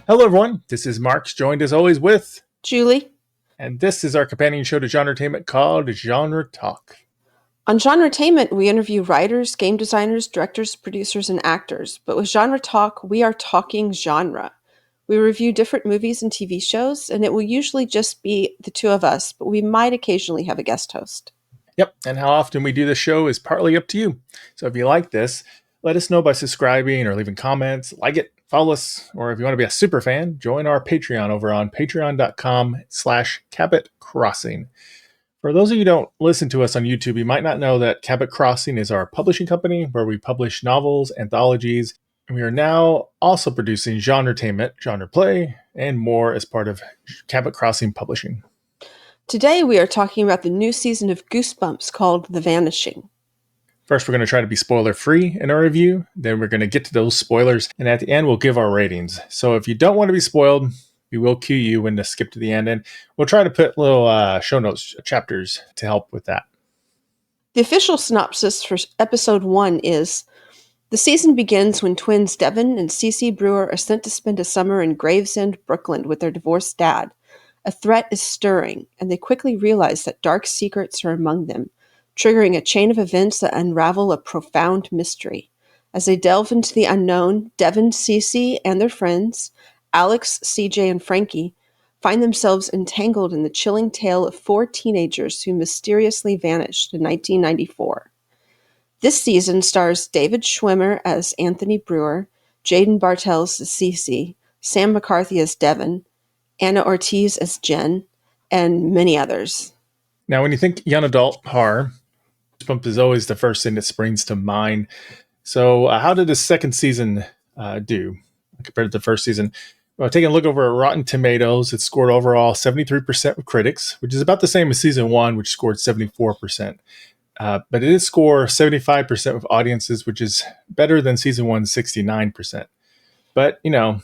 Hello, everyone. This is Mark, joined as always with Julie. And this is our companion show to GenreTalk called GenreTalk. On GenreTalk, we interview writers, game designers, directors, producers, and actors. But with GenreTalk, we are talking genre. We review different movies and TV shows, and it will usually just be the two of us, but we might occasionally have a guest host. Yep, and how often we do the show is partly up to you. So if you like this, let us know by subscribing or leaving comments, like it, follow us, or if you want to be a super fan, join our Patreon over on patreon.com/Cabot Crossing. For those of you who don't listen to us on YouTube, you might not know that Cabot Crossing is our publishing company where we publish novels, anthologies, and we are now also producing GenreTalk, Genre Play, and more as part of Cabot Crossing Publishing. Today we are talking about the new season of Goosebumps called The Vanishing. First, we're going to try to be spoiler-free in our review. Then we're going to get to those spoilers. And at the end, we'll give our ratings. So if you don't want to be spoiled, we will cue you when to skip to the end. And we'll try to put little show notes, chapters to help with that. The official synopsis for episode 1 is, the season begins when twins Devin and Cece Brewer are sent to spend a summer in Gravesend, Brooklyn with their divorced dad. A threat is stirring, and they quickly realize that dark secrets are among them, triggering a chain of events that unravel a profound mystery. As they delve into the unknown, Devin, Cece, and their friends, Alex, CJ, and Frankie, find themselves entangled in the chilling tale of 4 teenagers who mysteriously vanished in 1994. This season stars David Schwimmer as Anthony Brewer, Jaden Bartels as Cece, Sam McCarthy as Devin, Anna Ortiz as Jen, and many others. Now, when you think young adult horror, Goosebumps is always the first thing that springs to mind. So how did the second season do compared to the first season? Well, taking a look over at Rotten Tomatoes, it scored overall 73% with critics, which is about the same as season 1, which scored 74%. But it did score 75% with audiences, which is better than season 1's 69%. But, you know,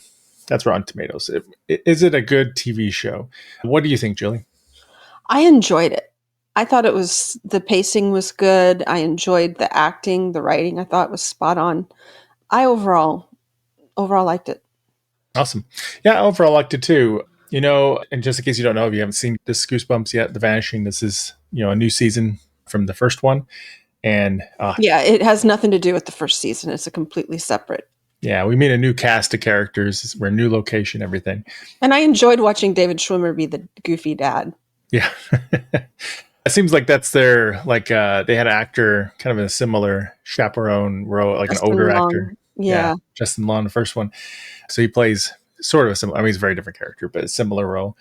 that's Rotten Tomatoes. Is it a good TV show? What do you think, Julie? I enjoyed it. I thought the pacing was good. I enjoyed the acting, the writing. I thought was spot on. I overall liked it. Awesome. Yeah, I overall liked it too. You know, and just in case you don't know, if you haven't seen this Goosebumps yet, The Vanishing, this is, you know, a new season from the first one. And yeah, it has nothing to do with the first season. It's a completely separate. Yeah, we meet a new cast of characters. We're a new location, everything. And I enjoyed watching David Schwimmer be the goofy dad. Yeah. It seems like that's their, like, they had an actor kind of in a similar chaperone role, like Justin an older Long. actor. Yeah. Justin Long, the first one. So he plays sort of a similar, I mean, he's a very different character, but a similar role.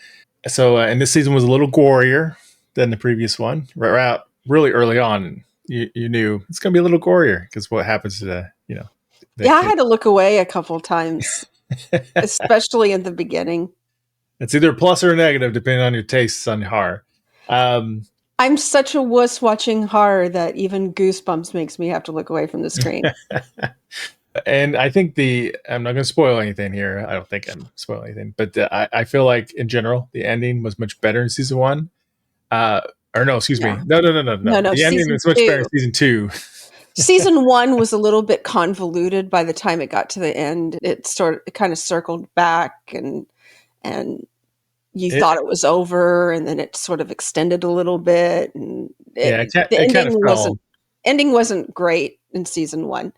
So, and this season was a little gorier than the previous one. Right out really early on, you knew it's going to be a little gorier because what happens to the, you know. Yeah, I had to look away a couple of times, especially in the beginning. It's either a plus or a negative, depending on your tastes on horror. I'm such a wuss watching horror that even Goosebumps makes me have to look away from the screen. And I think I'm not going to spoil anything here. I don't think I'm spoiling anything, but I feel like in general, the ending was much better in season 1. Or no, excuse me. No. The ending was much better in season 2. Season 1 was a little bit convoluted by the time it got to the end. It kind of circled back and you thought it was over, and then it sort of extended a little bit. And the ending wasn't great in season 1.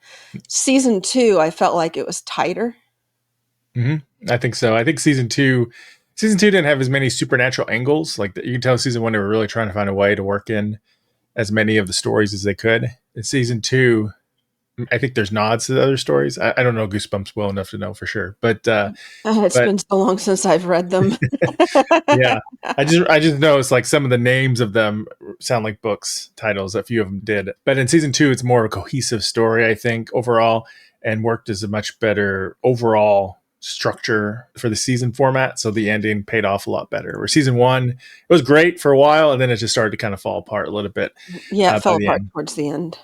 Season 2, I felt like it was tighter. Mm-hmm. I think so. I think season 2 didn't have as many supernatural angles. Like you can tell season 1, they were really trying to find a way to work in as many of the stories as they could. In season 2, I think there's nods to the other stories. I don't know Goosebumps well enough to know for sure, but it's been so long since I've read them. Yeah, I just noticed like some of the names of them sound like books titles. A few of them did, but in season 2, it's more of a cohesive story, I think, overall, and worked as a much better overall structure for the season format. So the ending paid off a lot better. Where season 1, it was great for a while, and then it just started to kind of fall apart a little bit. Yeah, it fell apart towards the end.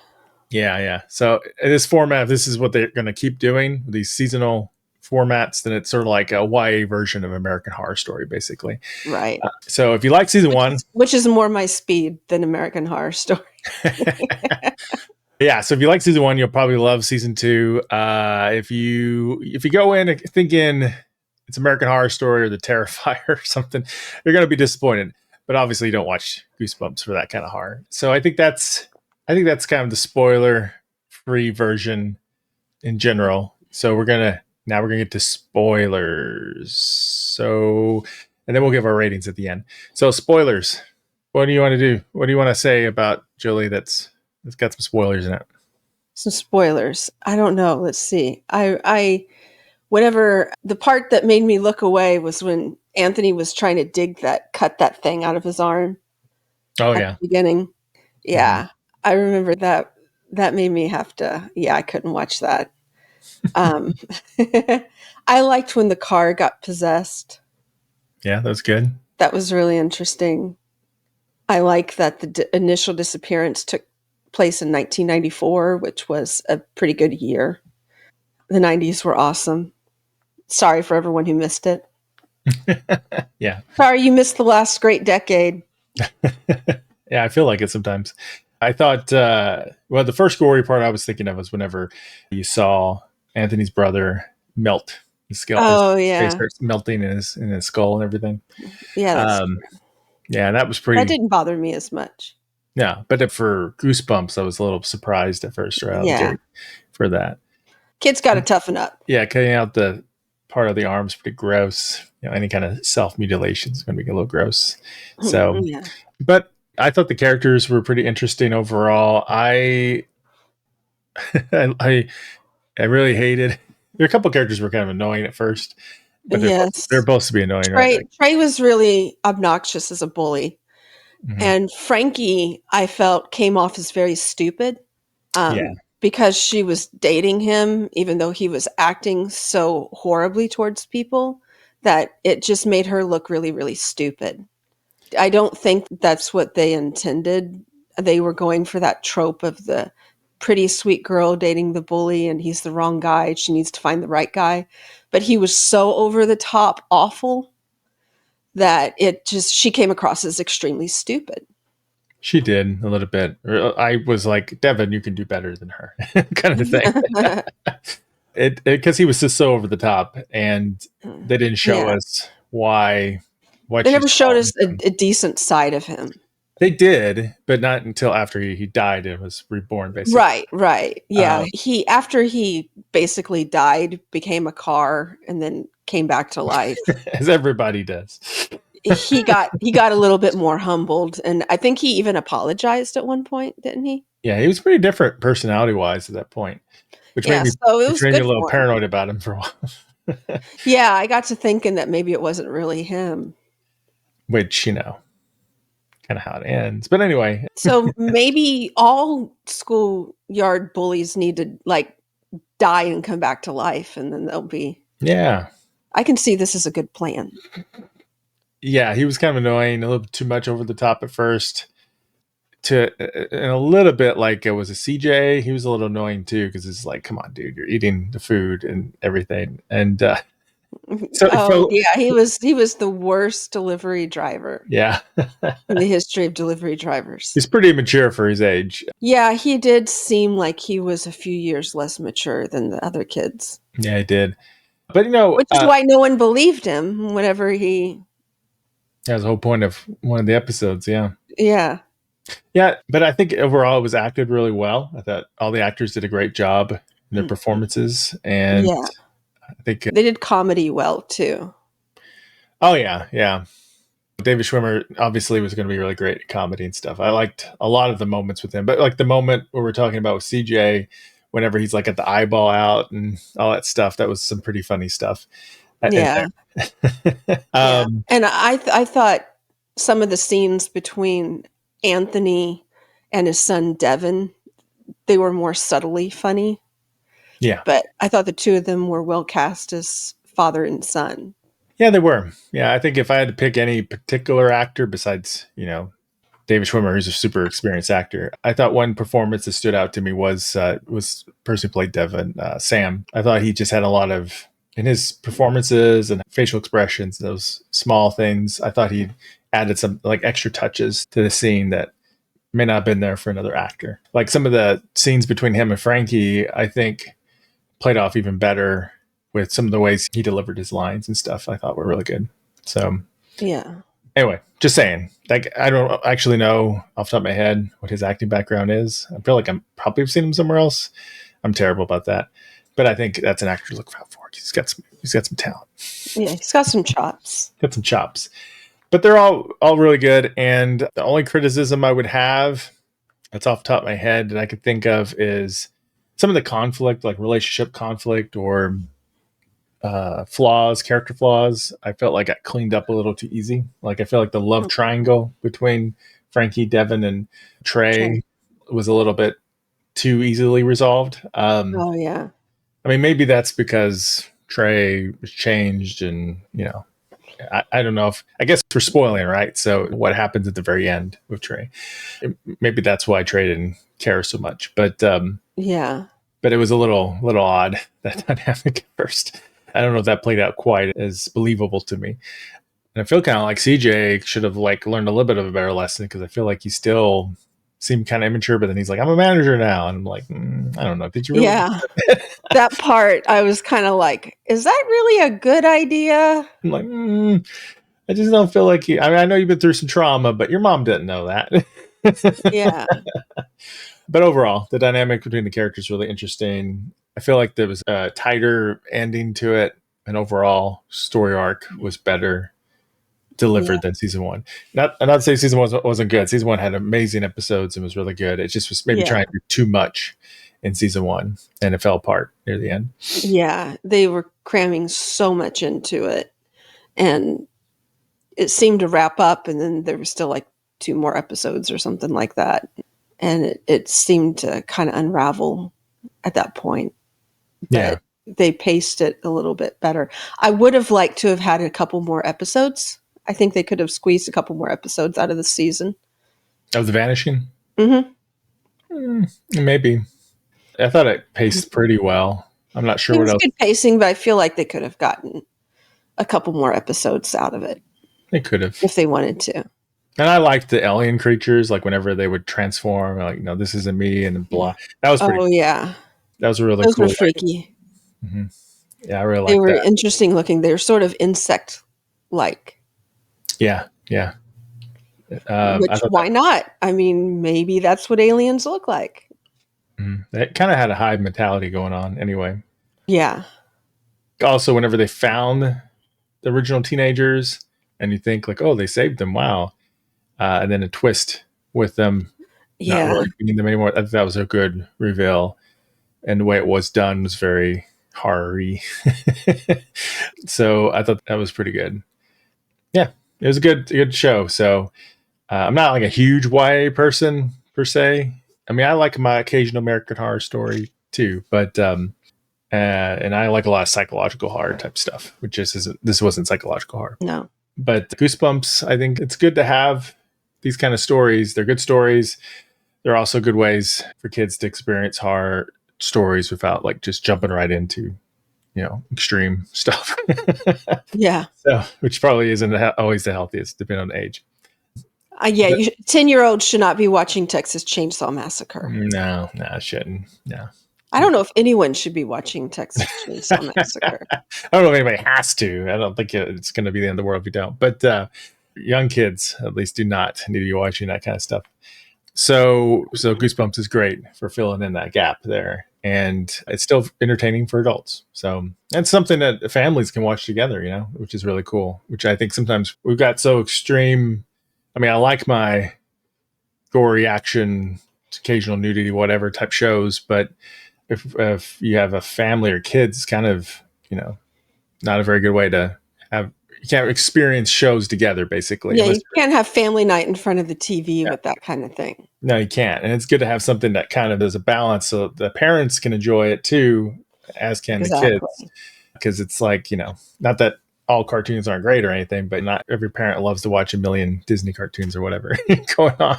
Yeah. So this format, if this is what they're going to keep doing, these seasonal formats, then it's sort of like a YA version of American Horror Story, basically. Right. So if you like season 1, which is more my speed than American Horror Story. Yeah, so if you like season one, you'll probably love season two. If you go in thinking it's American Horror Story or The Terrifier or something, you're going to be disappointed. But obviously, you don't watch Goosebumps for that kind of horror. So I think that's kind of the spoiler free version in general. So we're gonna get to spoilers. So and then we'll give our ratings at the end. So spoilers. What do you want to do? What do you want to say about Jolie that's got some spoilers in it? Some spoilers. I don't know. Let's see. Whatever the part that made me look away was when Anthony was trying to cut that thing out of his arm Oh at yeah. the beginning. Mhm. Yeah, I remember that. That made me have to. Yeah, I couldn't watch that. Um, I liked when the car got possessed. Yeah, that's good. That was really interesting. I like that the initial disappearance took place in 1994, which was a pretty good year. The 90s were awesome. Sorry for everyone who missed it. Yeah. Sorry you missed the last great decade. Yeah, I feel like it sometimes. I thought well, the first gory part I was thinking of was whenever you saw Anthony's brother melt. His Oh face yeah. starts melting in his skull and everything. Yeah, Um, yeah, that was that pretty. didn't bother me as much. Yeah, but for Goosebumps, I was a little surprised at first, or out of the Yeah. gate for that. Kids got to toughen up. Yeah, cutting out the part of the arm is pretty gross. Any kind of self mutilation is going to be a little gross. So, Yeah. but I thought the characters were pretty interesting overall. I, I really hated. There are a couple characters were kind of annoying at first, but they're Yes. both to be annoying, right? Trey was really obnoxious as a bully. Mhm. And Frankie, I felt, came off as very stupid, Yeah, because she was dating him, even though he was acting so horribly towards people, that it just made her look really, really stupid. I don't think that's what they intended. They were going for that trope of the pretty sweet girl dating the bully, and he's the wrong guy. She needs to find the right guy. But he was so over the top awful that she came across as extremely stupid. she did a little bit. I was like, Devin, you can do better than her, kind of thing. It because he was just so over the top, and they didn't show Yeah. us why what They she never saw showed in us a, him. a decent side of him. They did, but not until after he died and was reborn, basically. Right, right. Yeah. Um, After he basically died, became a car and then came back to life. as everybody does. He got a little bit more humbled, and I think he even apologized at one point, didn't he? Yeah, he was pretty different personality wise at that point, which made Yeah, me so it which was made me a good little for him. paranoid about him for a while. Yeah, I got to thinking that maybe it wasn't really him. Which kind of how it ends. But anyway, So maybe all schoolyard bullies need to like die and come back to life, and then they'll be. yeah, I can see this as a good plan. yeah, he was kind of annoying, a little bit too much over the top at first. And a little bit like it was a CJ. He was a little annoying too because it's like, come on, dude, you're eating the food and everything, and so it Oh felt, yeah, he was the worst delivery driver yeah, in the history of delivery drivers. he's pretty mature for his age. Yeah, he did seem like he was a few years less mature than the other kids, Yeah, he did. But which is why no one believed him whenever he. that was the whole point of one of the episodes. Yeah, Yeah, yeah. But I think overall it was acted really well. I thought all the actors did a great job in their mm, performances, and yeah, I think, they did comedy well too. oh yeah, yeah. David Schwimmer obviously was going to be really great at comedy and stuff. I liked a lot of the moments with him, but like the moment where we're talking about with CJ, whenever he's like at the eyeball out and all that stuff, that was some pretty funny stuff in Yeah, there. yeah, and I thought some of the scenes between Anthony and his son Devin, they were more subtly funny. Yeah, But I thought the two of them were well cast as father and son. yeah, they were. Yeah, I think if I had to pick any particular actor besides David Schwimmer, who's a super experienced actor, I thought one performance that stood out to me was the person who played Devin, Sam. I thought he just had a lot of in his performances and facial expressions, those small things. I thought he added some like extra touches to the scene that may not have been there for another actor. Like some of the scenes between him and Frankie, I think played off even better with some of the ways he delivered his lines and stuff. I thought were really good. So Yeah. anyway, just saying. Like I don't actually know off the top of my head what his acting background is. I feel like I'm probably have seen him somewhere else. I'm terrible about that, but I think that's an actor to look out for. He's got some talent. Yeah, he's got some chops. Got some chops. But they're all really good. And the only criticism I would have that's off the top of my head that I could think of is some of the conflict, like relationship conflict or flaws, character flaws. I felt like got cleaned up a little too easy. Like I feel like the love triangle between Frankie, Devin, and Trey was a little bit too easily resolved. Oh yeah. I mean, maybe that's because Trey was changed and, I don't know if, I guess we're spoiling, right? So what happens at the very end with Trey? Maybe that's why Trey didn't care so much, Yeah. but it was a little odd, that dynamic at first. I don't know if that played out quite as believable to me. And I feel kind of like CJ should have like learned a little bit of a better lesson because I feel like he still seemed kind of immature, but then he's like, I'm a manager now. And I'm like, I don't know. Did you really? Yeah. That part, I was kind of like, is that really a good idea? I'm like, I just don't feel like I mean, I know you've been through some trauma, but your mom didn't know that. Yeah. But overall, the dynamic between the characters is really interesting. I feel like there was a tighter ending to it. And overall story arc was better delivered than season one. Not to say season one wasn't good. Season one had amazing episodes and was really good. It just was maybe trying to do too much in season one, and it fell apart near the end. Yeah, they were cramming so much into it, and it seemed to wrap up, and then there was still like 2 more episodes or something like that, and it seemed to kind of unravel at that point. But they paced it a little bit better. I would have liked to have had a couple more episodes. I think they could have squeezed a couple more episodes out of the season. Of The Vanishing? Mm-hmm. Maybe. I thought it paced pretty well. I'm not sure It what was else. good pacing, but I feel like they could have gotten a couple more episodes out of it. They could have. If they wanted to. And I liked the alien creatures, like whenever they would transform, like, this isn't me, and blah. That was pretty cool. Yeah. That was really Those cool. were freaky. Mm-hmm. Yeah, I really liked that. They were that. interesting looking. They were sort of insect-like. Yeah. Why not? I mean, maybe that's what aliens look like. It kind of had a hive mentality going on anyway. Yeah. Also, whenever they found the original teenagers and you think like, oh, they saved them. Wow. And then a twist with them not really being them anymore. I think that was a good reveal. And the way it was done was very horror-y. So I thought that was pretty good. Yeah, it was a good show. So I'm not like a huge YA person per se. I mean, I like my occasional American Horror Story too, but and I like a lot of psychological horror type stuff, which this wasn't psychological horror. No. But Goosebumps, I think it's good to have these kind of stories. They're good stories. They're also good ways for kids to experience horror stories without like just jumping right into, extreme stuff. Yeah. So, which probably isn't always the healthiest, depending on the age. 10-year-olds should not be watching Texas Chainsaw Massacre. No, I shouldn't. No. I don't know if anyone should be watching Texas Chainsaw Massacre. I don't know if anybody has to. I don't think it's going to be the end of the world if you don't. But young kids, at least, do not need to be watching that kind of stuff. So Goosebumps is great for filling in that gap there. And it's still entertaining for adults. So that's something that families can watch together, which is really cool. Which I think sometimes we've got so extreme. I mean, I like my gory action, occasional nudity, whatever type shows, but if you have a family or kids, it's kind of, not a very good way to have. You can't experience shows together, basically. Yeah, you can't have family night in front of the TV with that kind of thing. No, you can't. And it's good to have something that kind of is a balance so the parents can enjoy it too, as can the kids. Because it's like, not that all cartoons aren't great or anything, but not every parent loves to watch a million Disney cartoons or whatever going on.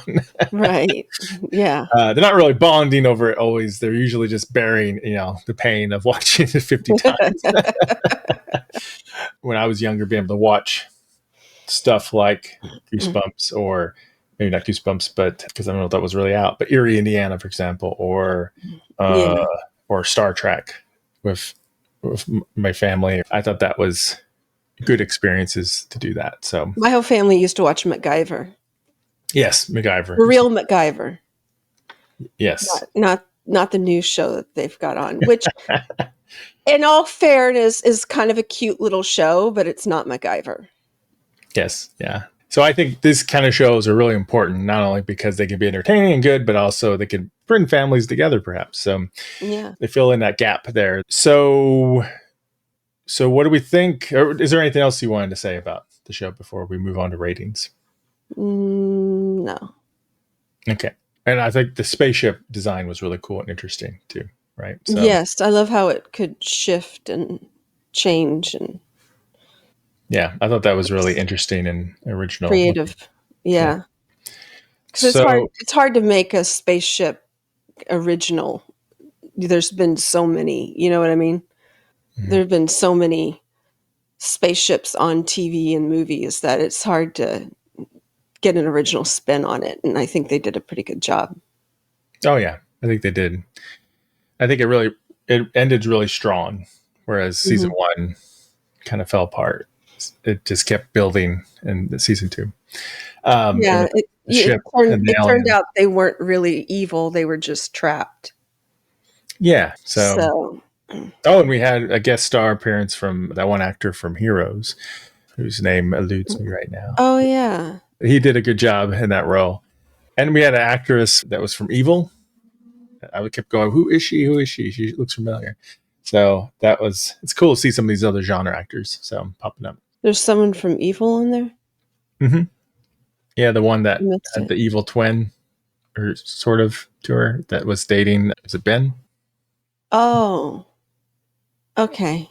Right. Yeah. They're not really bonding over it always. They're usually just bearing, the pain of watching it 50 times. When I was younger, being able to watch stuff like Goosebumps or maybe not Goosebumps, but because I don't know if that was really out, but Erie, Indiana, for example, Yeah. or Star Trek with my family. I thought that was good experiences to do that. So My whole family used to watch MacGyver. yes, MacGyver. The real MacGyver. Yes. Not the new show that they've got on, which in all fairness is kind of a cute little show, but it's not MacGyver. Yes. Yeah. So I think these kind of shows are really important, not only because they can be entertaining and good, but also they can bring families together, perhaps. So Yeah. they fill in that gap there. So what do we think? Or is there anything else you wanted to say about the show before we move on to ratings? No. Okay. And I think the spaceship design was really cool and interesting too, right? So Yes, I love how it could shift and change and yeah, I thought that was really interesting and original looking. creative. Yeah. Yeah. Because So it's hard to make a spaceship original. There's been so many, you know what I mean? mhm. There have been so many spaceships on TV and movies that it's hard to get an original spin on it. And I think they did a pretty good job. Oh yeah, I think they did. I think it ended really strong, whereas season Mhm. one kind of fell apart. It just kept building in the season two. And Yeah, with the ship and the it turned alien. out they weren't really evil. They were just trapped. Yeah. So So, and we had a guest star appearance from that one actor from Heroes, whose name eludes me right now. oh yeah. He did a good job in that role. And we had an actress that was from Evil. I kept going, who is she? Who is she? She looks familiar. So it's cool to see some of these other genre actors popping up. There's someone from Evil in there. hmm Yeah, the one I that missed had it. the evil twin, or sort of, to her that was dating. Was it Ben? Oh, okay.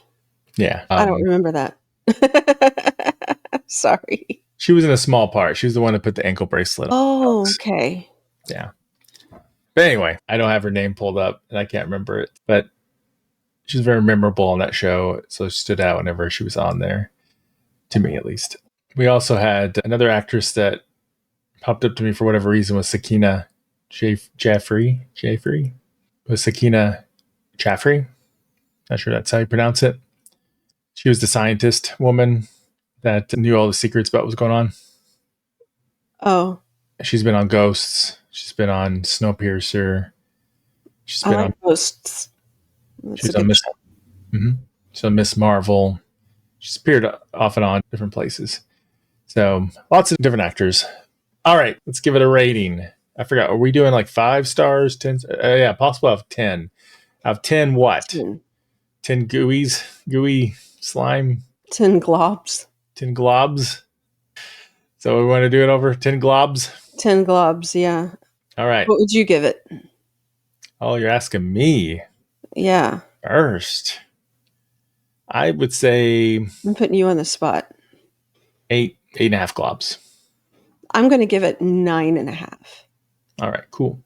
Yeah. I don't remember that. Sorry. She was in a small part. She was the one that put the ankle bracelet on Oh, Alex. okay. Yeah. But anyway, I don't have her name pulled up and I can't remember it. But she's very memorable on that show. So she stood out whenever she was on there, to me at least. We also had another actress that popped up to me for whatever reason was Sakina Jaffrey. Jaffrey? Was Sakina Jaffrey? Not sure that's how you pronounce it. She was the scientist woman that knew all the secrets about what was going on. Oh, She's been on Ghosts. She's been on Snowpiercer. She's I been like on. Ghosts. That's a She's on good Miss. show. Mm-hmm. So Miss Marvel. She's appeared off and on different places. So lots of different actors. All right, let's give it a rating. I forgot. Are we doing like 5 stars, 10? Yeah, possible out of 10. Out of 10, what? 10, 10 gooey slime, 10 globs. 10 globs. So we want to do it over 10 globs. 10 globs, yeah. All right. What would you give it? Oh, you're asking me Yeah. first. I would say I'm putting you on the spot. 8.5 globs. I'm going to give it 9.5. All right, cool.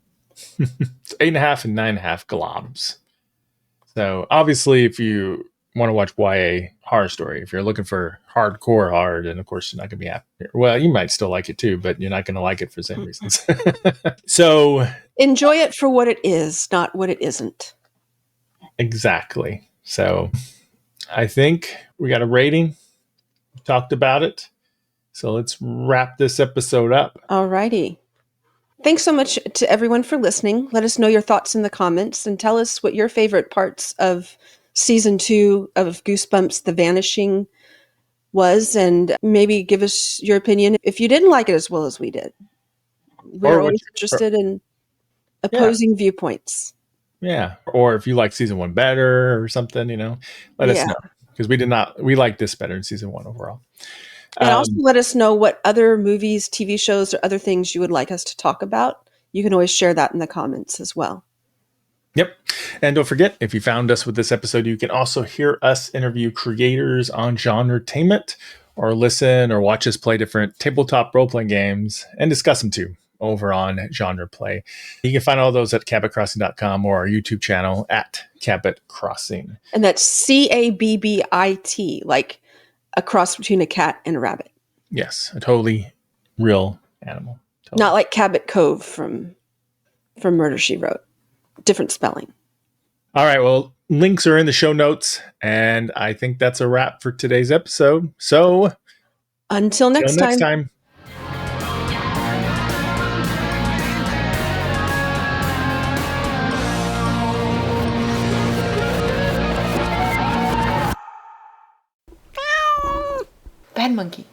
It's 8.5 and 9.5 globs. So obviously, if you want to watch YA horror story, if you're looking for hardcore horror, then of course you're not going to be happy. Well, you might still like it too, but you're not going to like it for the same reasons. So Enjoy it for what it is, not what it isn't. exactly. So I think we got a rating. We talked about it. So let's wrap this episode up. Alrighty. Thanks so much to everyone for listening. Let us know your thoughts in the comments and tell us what your favorite parts of season 2 of Goosebumps The Vanishing was, and maybe give us your opinion if you didn't like it as well as we did. We're Or what always interested in yeah. opposing viewpoints. Yeah. Or if you like season 1 better or something, let us Yeah. know. Because we like this better in season 1 overall. And also let us know what other movies, TV shows, or other things you would like us to talk about. You can always share that in the comments as well. Yep. And don't forget, if you found us with this episode, you can also hear us interview creators on GenreTalk, or listen or watch us play different tabletop role-playing games and discuss them too over on Genre Play. You can find all those at cabotcrossing.com or our YouTube channel at Cabot Crossing. And that's CABBIT, like a cross between a cat and a rabbit. Yes, a totally real animal. Not like Cabot Cove from Murder, She Wrote. Different spelling. All right. Well, links are in the show notes. And I think that's a wrap for today's episode. So Until till next next time. time. Bad monkey.